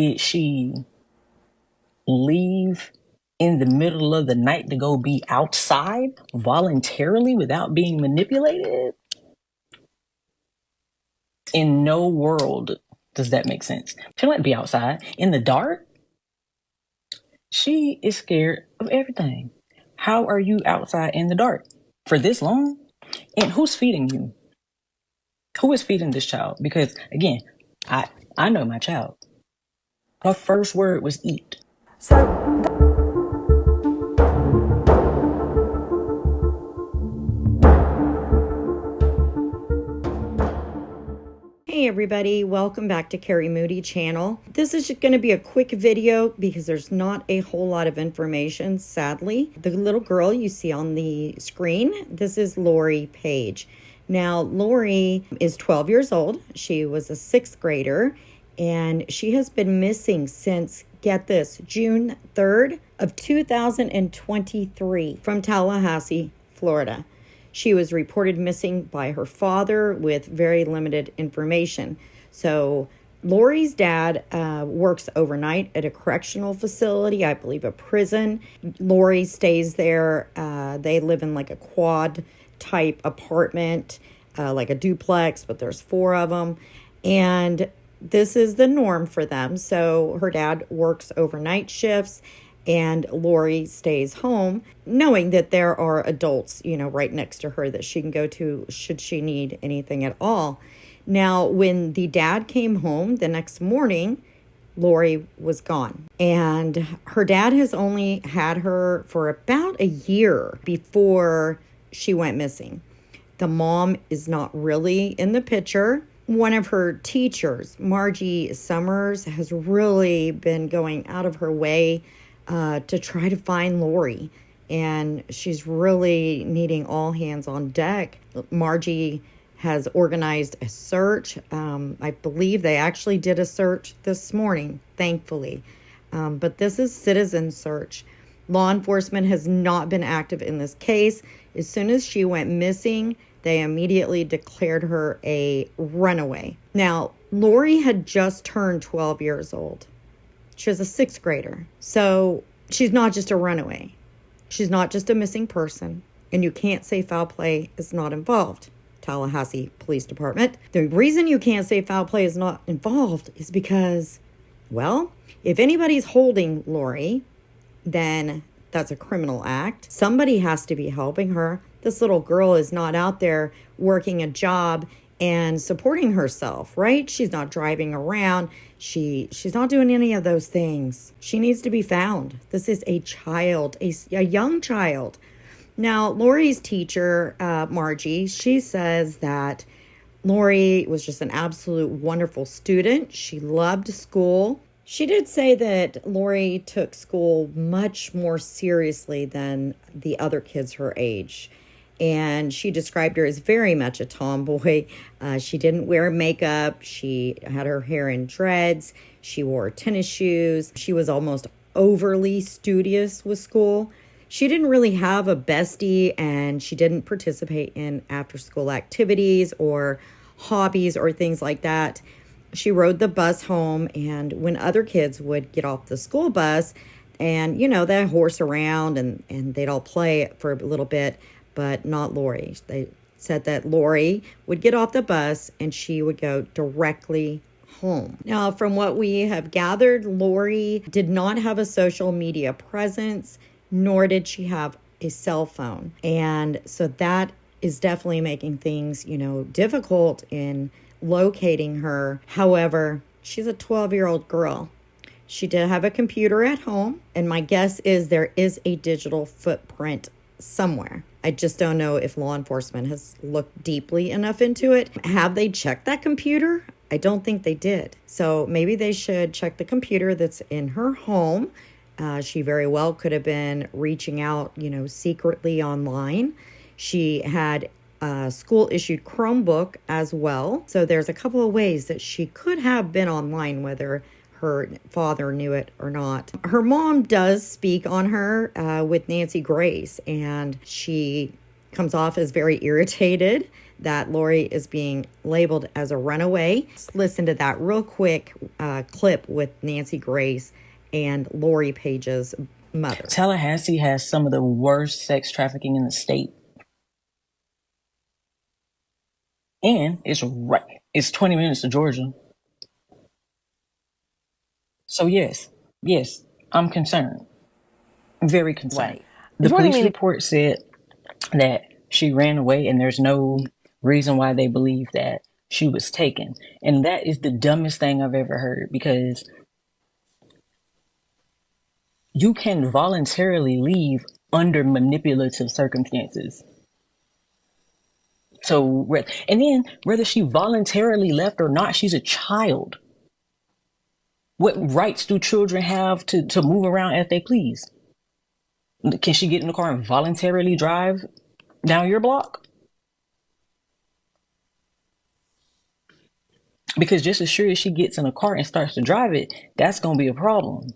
Did she leave in the middle of the night to go be outside voluntarily without being manipulated? In no world does that make sense. She might be outside in the dark. She is scared of everything. How are you outside in the dark for this long? And who's feeding you? Who is feeding this child? Because again, I know my child. Her first word was eat. So hey everybody, welcome back to Carrie Moody channel. This is going to be a quick video because there's not a whole lot of information, sadly. The little girl you see on the screen, this is Lori Paige. Now, Lori is 12 years old. She was a sixth grader and she has been missing since, get this, June 3rd of 2023 from Tallahassee, Florida. She was reported missing by her father with very limited information. So Lori's dad works overnight at a correctional facility, I believe a prison. Lori stays there. They live in like a quad type apartment, like a duplex, but there's 4 of them. And this is the norm for them. So her dad works overnight shifts and Lori stays home knowing that there are adults, right next to her that she can go to should she need anything at all. Now, when the dad came home the next morning, Lori was gone. And her dad has only had her for about a year before she went missing. The mom is not really in the picture. One of her teachers, Margie Summers, has really been going out of her way to try to find Lori, and she's really needing all hands on deck. Margie has organized a search. I believe they actually did a search this morning, thankfully, but this is citizen search. Law enforcement has not been active in this case. As soon as she went missing, they immediately declared her a runaway. Now, Lori had just turned 12 years old. She was a sixth grader. So she's not just a runaway. She's not just a missing person. And you can't say foul play is not involved. Tallahassee Police Department. The reason you can't say foul play is not involved is because, well, if anybody's holding Lori, then that's a criminal act. Somebody has to be helping her. This little girl is not out there working a job and supporting herself, right? She's not driving around. She's not doing any of those things. She needs to be found. This is a child, a young child. Now, Lori's teacher, Margie, she says that Lori was just an absolute wonderful student. She loved school. She did say that Lori took school much more seriously than the other kids her age. And she described her as very much a tomboy. She didn't wear makeup. She had her hair in dreads. She wore tennis shoes. She was almost overly studious with school. She didn't really have a bestie, and she didn't participate in after-school activities or hobbies or things like that. She rode the bus home, and when other kids would get off the school bus and, they'd horse around and they'd all play for a little bit, but not Lori. They said that Lori would get off the bus and she would go directly home. Now, from what we have gathered, Lori did not have a social media presence, nor did she have a cell phone. And so that is definitely making things, difficult in locating her. However, she's a 12-year-old girl. She did have a computer at home, and my guess is there is a digital footprint somewhere. I just don't know if law enforcement has looked deeply enough into it. Have they checked that computer? I don't think they did. So maybe they should check the computer that's in her home. She very well could have been reaching out, secretly online. She had a school-issued Chromebook as well. So there's a couple of ways that she could have been online, whether her father knew it or not. Her mom does speak on her with Nancy Grace, and she comes off as very irritated that Lori is being labeled as a runaway. Let's listen to that real quick clip with Nancy Grace and Lori Paige's mother. Tallahassee has some of the worst sex trafficking in the state. And it's 20 minutes to Georgia. So yes, I'm concerned. Very concerned. Wait. The police report said that she ran away and there's no reason why they believe that she was taken. And that is the dumbest thing I've ever heard, because you can voluntarily leave under manipulative circumstances. So, and then whether she voluntarily left or not, she's a child. What rights do children have to move around as they please? Can she get in the car and voluntarily drive down your block? Because just as sure as she gets in a car and starts to drive it, that's going to be a problem.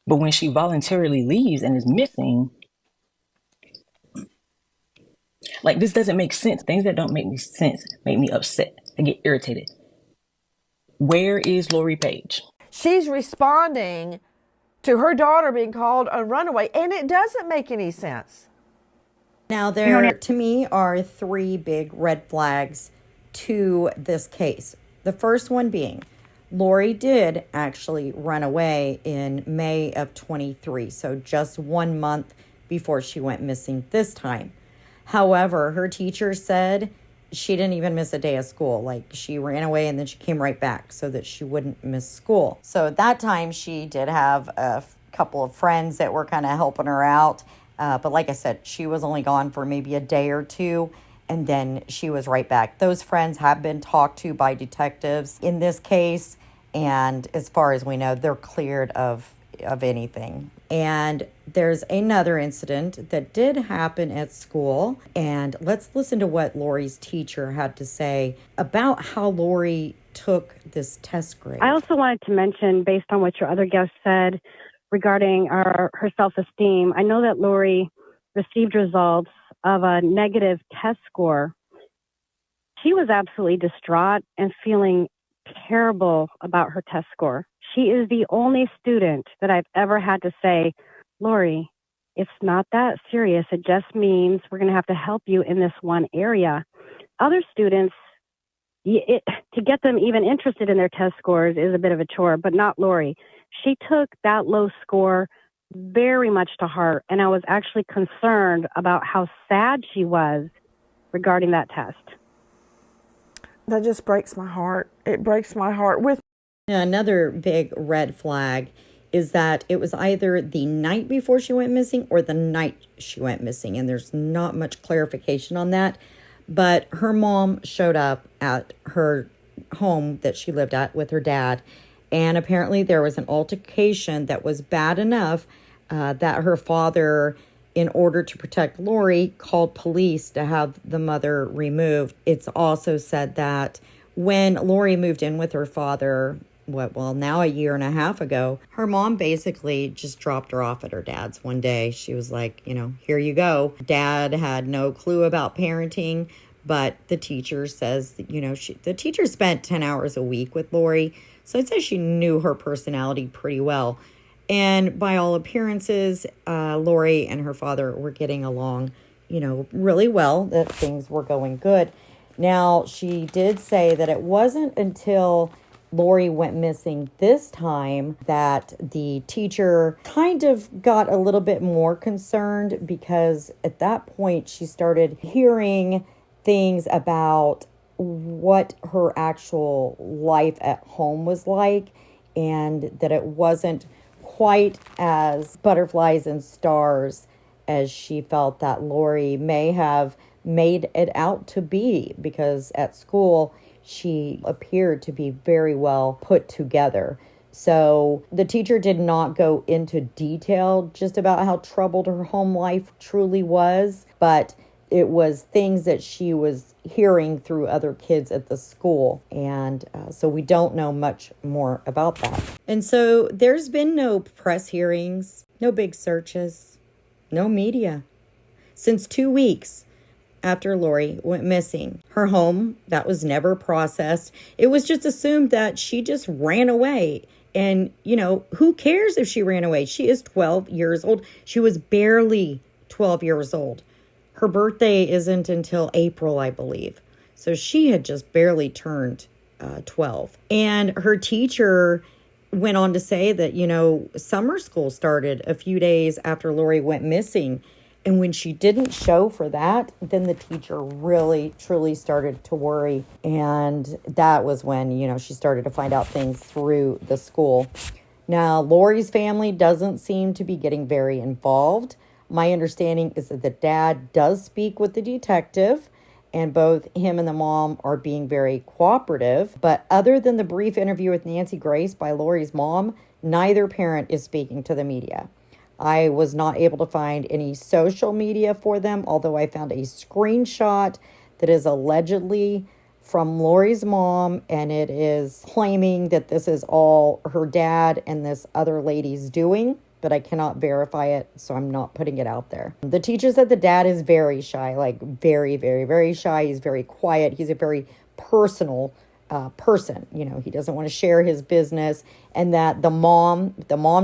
But when she voluntarily leaves and is missing, like, this doesn't make sense. Things that don't make me sense make me upset. I get irritated. Where is Lori Paige? She's responding to her daughter being called a runaway, and it doesn't make any sense. Now, there, to me, are three big red flags to this case. The first one being, Lori did actually run away in May of 23, so just 1 month before she went missing this time. However, her teacher said she didn't even miss a day of school. Like, she ran away and then she came right back so that she wouldn't miss school. So at that time, she did have a couple of friends that were kind of helping her out. But like I said, she was only gone for maybe a day or two, and then she was right back. Those friends have been talked to by detectives in this case, and as far as we know, they're cleared of anything. And there's another incident that did happen at school, and let's listen to what Lori's teacher had to say about how Lori took this test grade. I also wanted to mention, based on what your other guest said regarding her self-esteem, I know that Lori received results of a negative test score. She was absolutely distraught and feeling terrible about her test score. She is the only student that I've ever had to say, Lori, it's not that serious. It just means we're going to have to help you in this one area. Other students, to get them even interested in their test scores is a bit of a chore, but not Lori. She took that low score very much to heart, and I was actually concerned about how sad she was regarding that test. That just breaks my heart. It breaks my heart. Another big red flag is that it was either the night before she went missing or the night she went missing, and there's not much clarification on that. But her mom showed up at her home that she lived at with her dad, and apparently there was an altercation that was bad enough that her father, in order to protect Lori, called police to have the mother removed. It's also said that when Lori moved in with her father, now a year and a half ago, her mom basically just dropped her off at her dad's one day. She was like, here you go. Dad had no clue about parenting, but the teacher says, the teacher spent 10 hours a week with Lori. So I'd say she knew her personality pretty well. And by all appearances, Lori and her father were getting along, really well, that things were going good. Now, she did say that it wasn't until Lori went missing this time that the teacher kind of got a little bit more concerned, because at that point she started hearing things about what her actual life at home was like, and that it wasn't quite as butterflies and stars as she felt that Lori may have made it out to be, because at school she appeared to be very well put together. So the teacher did not go into detail just about how troubled her home life truly was, but it was things that she was hearing through other kids at the school. And so we don't know much more about that. And so there's been no press hearings, no big searches, no media since 2 weeks. after Lori went missing. Her home, that was never processed. It was just assumed that she just ran away. And, you know, who cares if she ran away? She is 12 years old. She was barely 12 years old. Her birthday isn't until April, I believe. So she had just barely turned 12. And her teacher went on to say that, you know, summer school started a few days after Lori went missing. And when she didn't show for that, then the teacher really, truly started to worry. And that was when, you know, she started to find out things through the school. Now, Lori's family doesn't seem to be getting very involved. My understanding is that the dad does speak with the detective, and both him and the mom are being very cooperative. But other than the brief interview with Nancy Grace by Lori's mom, neither parent is speaking to the media. I was not able to find any social media for them, although I found a screenshot that is allegedly from Lori's mom, and it is claiming that this is all her dad and this other lady's doing, but I cannot verify it, so I'm not putting it out there. The teacher said the dad is very shy, like very, very, very shy. He's very quiet. He's a very personal person. You know, he doesn't want to share his business, and that the mom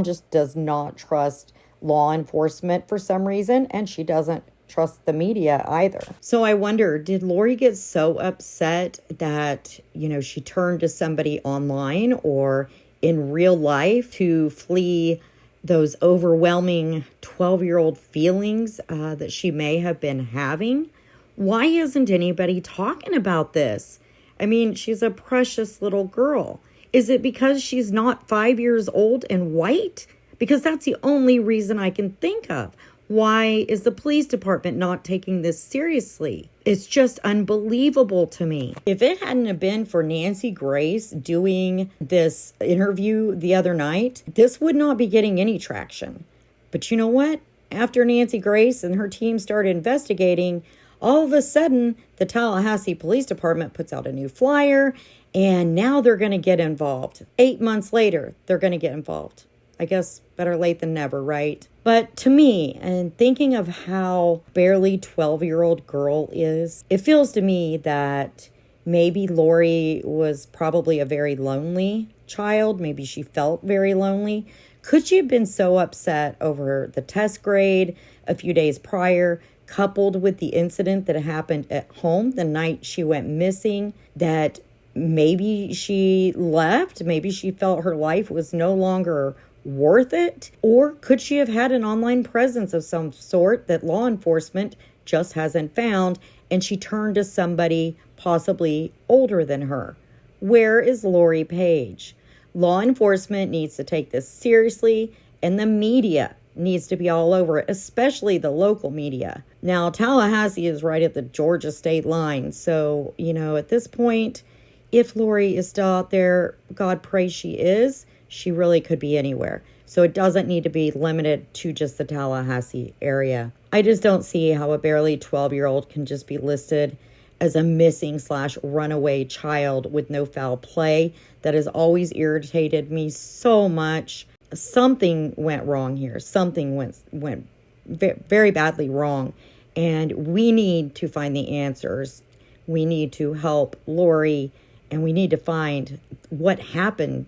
just does not trust law enforcement for some reason, and she doesn't trust the media either. So I wonder, did Lori get so upset that, you know, she turned to somebody online or in real life to flee those overwhelming 12-year-old feelings that she may have been having? Why isn't anybody talking about this? I mean, she's a precious little girl. Is it because she's not 5 years old and white? Because that's the only reason I can think of. Why is the police department not taking this seriously? It's just unbelievable to me. If it hadn't have been for Nancy Grace doing this interview the other night, this would not be getting any traction. But you know what? After Nancy Grace and her team started investigating, all of a sudden, the Tallahassee Police Department puts out a new flyer, and now they're going to get involved. 8 months later, they're going to get involved. I guess better late than never, right? But to me, and thinking of how barely 12-year-old girl is, it feels to me that maybe Lori was probably a very lonely child. Maybe she felt very lonely. Could she have been so upset over the test grade a few days prior, coupled with the incident that happened at home the night she went missing, that maybe she left? Maybe she felt her life was no longer worth it? Or could she have had an online presence of some sort that law enforcement just hasn't found, and she turned to somebody possibly older than her? Where is Lori Paige? Law enforcement needs to take this seriously, and the media needs to be all over it, especially the local media. Now, Tallahassee is right at the Georgia state line, so, you know, at this point, if Lori is still out there, God pray she is, she really could be anywhere. So it doesn't need to be limited to just the Tallahassee area. I just don't see how a barely 12-year-old can just be listed as a missing/runaway child with no foul play. That has always irritated me so much. Something went wrong here. Something went very badly wrong. And we need to find the answers. We need to help Lori, and we need to find what happened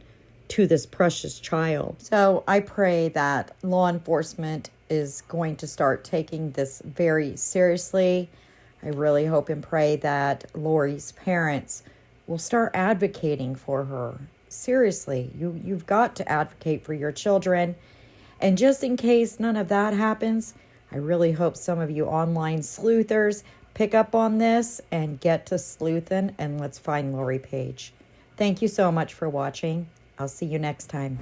to this precious child. So I pray that law enforcement is going to start taking this very seriously. I really hope and pray that Lori's parents will start advocating for her. Seriously, you've got to advocate for your children. And just in case none of that happens, I really hope some of you online sleuthers pick up on this and get to sleuthing, and let's find Lori Paige. Thank you so much for watching. I'll see you next time.